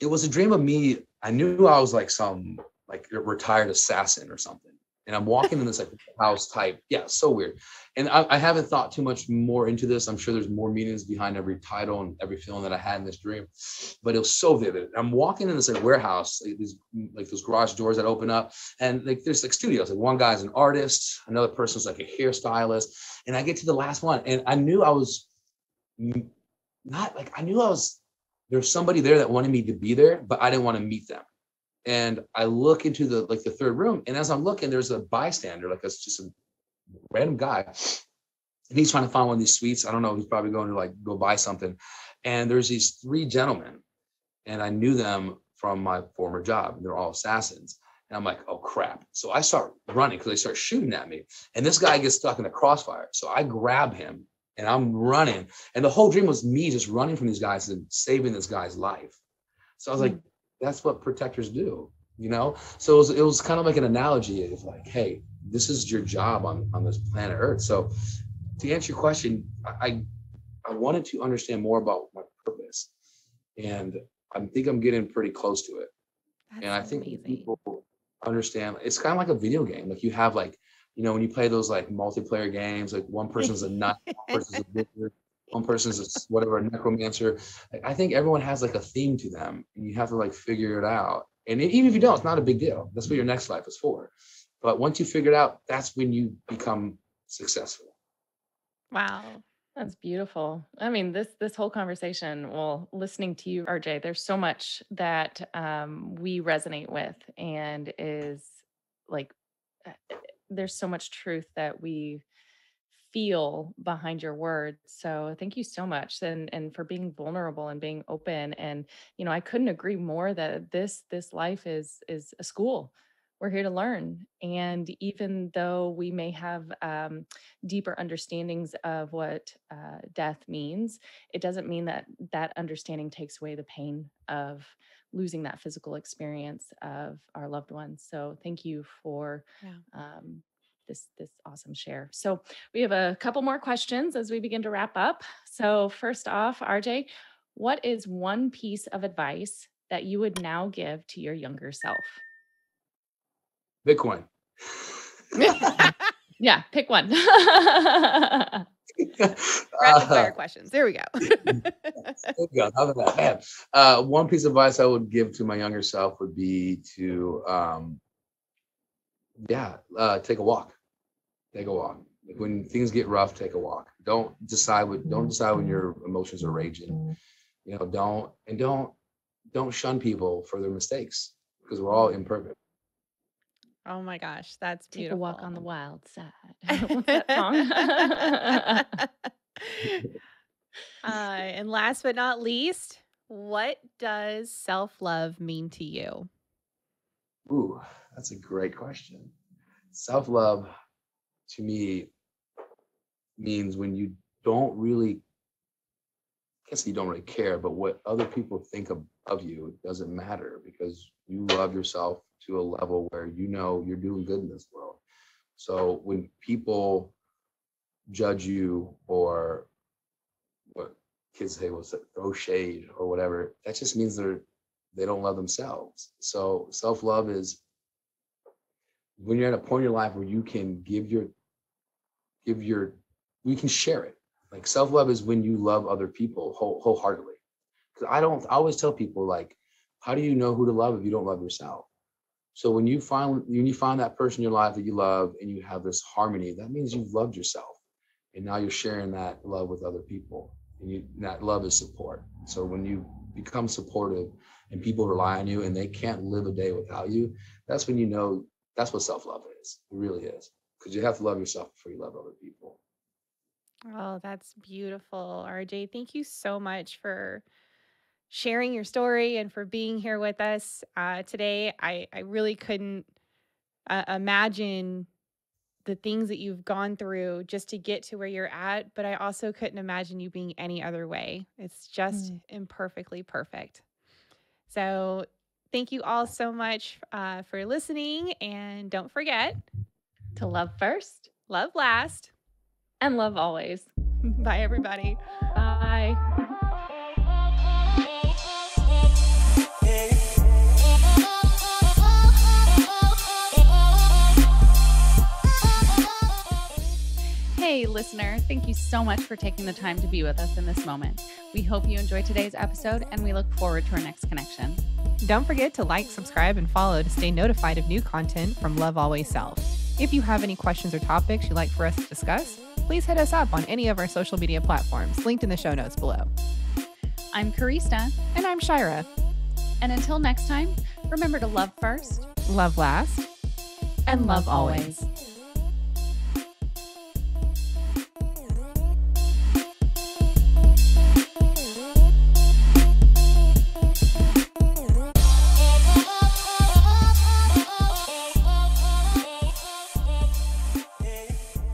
a dream of me. I knew I was like some like retired assassin or something. And I'm walking in this like house type. Yeah, so weird. And I haven't thought too much more into this. I'm sure there's more meanings behind every title and every feeling that I had in this dream. But it was so vivid. I'm walking in this like warehouse, like those garage doors that open up. And like there's like studios. Like one guy's an artist, another person's like a hairstylist. And I get to the last one. And I knew I was there's somebody there that wanted me to be there, but I didn't want to meet them. And I look into the third room, and as I'm looking, there's a bystander, like it's just a random guy, and he's trying to find one of these sweets. I don't know. He's probably going to like go buy something. And there's these 3 gentlemen, and I knew them from my former job. They're all assassins. And I'm like, oh crap. So I start running because they start shooting at me. And this guy gets stuck in the crossfire. So I grab him and I'm running. And the whole dream was me just running from these guys and saving this guy's life. So I was like, that's what protectors do, So it was kind of like an analogy of like, hey, this is your job on this planet Earth. So to answer your question, I wanted to understand more about my purpose. And I think I'm getting pretty close to it. That's and I think amazing. people understand, it's kind of like a video game. Like you have like, when you play those like multiplayer games, like one person's a nut, one person's a wizard, one person's a necromancer. I think everyone has like a theme to them, and you have to like figure it out. And even if you don't, it's not a big deal. That's what your next life is for. But once you figure it out, that's when you become successful. Wow. That's beautiful. I mean, this whole conversation, well, listening to you, RJ, there's so much that we resonate with, and is like, uh, there's so much truth that we feel behind your words. So thank you so much, and for being vulnerable and being open. And I couldn't agree more that this life is a school. We're here to learn. And even though we may have deeper understandings of what death means, it doesn't mean that that understanding takes away the pain of losing that physical experience of our loved ones. So thank you for Yeah. this awesome share. So we have a couple more questions as we begin to wrap up. So first off, RJ, what is one piece of advice that you would now give to your younger self? Bitcoin. Yeah, pick one. Rapid fire questions. There we go. How about that? Man, one piece of advice I would give to my younger self would be to, take a walk. Take a walk. Like when things get rough, take a walk. Don't decide when your emotions are raging. Don't shun people for their mistakes, because we're all imperfect. Oh my gosh, that's Take a beautiful. walk on the wild side. What's that song? And last but not least, what does self-love mean to you? Ooh, that's a great question. Self-love to me means when you don't really, I guess you don't really care, but what other people think of you doesn't matter, because you love yourself to a level where you're doing good in this world. So when people judge you, or what kids say was throw shade or whatever, that just means they don't love themselves. So self-love is when you're at a point in your life where you can you can share it. Like self-love is when you love other people wholeheartedly. Because I always tell people, like, how do you know who to love if you don't love yourself? So when you find that person in your life that you love, and you have this harmony, that means you've loved yourself, and now you're sharing that love with other people, and that love is support. So when you become supportive and people rely on you and they can't live a day without you, that's when you know that's what self-love is. It really is, because you have to love yourself before you love other people. Oh, that's beautiful, RJ. Thank you so much for sharing your story and for being here with us today. I really couldn't imagine the things that you've gone through just to get to where you're at, but I also couldn't imagine you being any other way. It's just imperfectly perfect. So, thank you all so much for listening. And don't forget To love first love last. and love always. Bye, everybody. Bye. Hey, listener, thank you so much for taking the time to be with us in this moment. We hope you enjoyed today's episode, and we look forward to our next connection. Don't forget to like, subscribe, and follow to stay notified of new content from Love Always Self. If you have any questions or topics you'd like for us to discuss, please hit us up on any of our social media platforms linked in the show notes below. I'm Karista. And I'm Shyra. And until next time, remember to love first, Love last, and love always.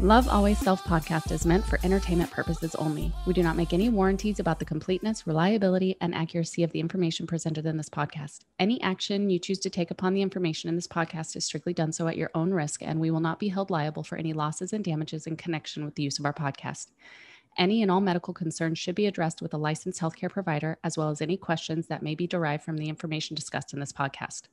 Love Always Self podcast is meant for entertainment purposes only. We do not make any warranties about the completeness, reliability, and accuracy of the information presented in this podcast. Any action you choose to take upon the information in this podcast is strictly done so at your own risk, and we will not be held liable for any losses and damages in connection with the use of our podcast. Any and all medical concerns should be addressed with a licensed healthcare provider, as well as any questions that may be derived from the information discussed in this podcast.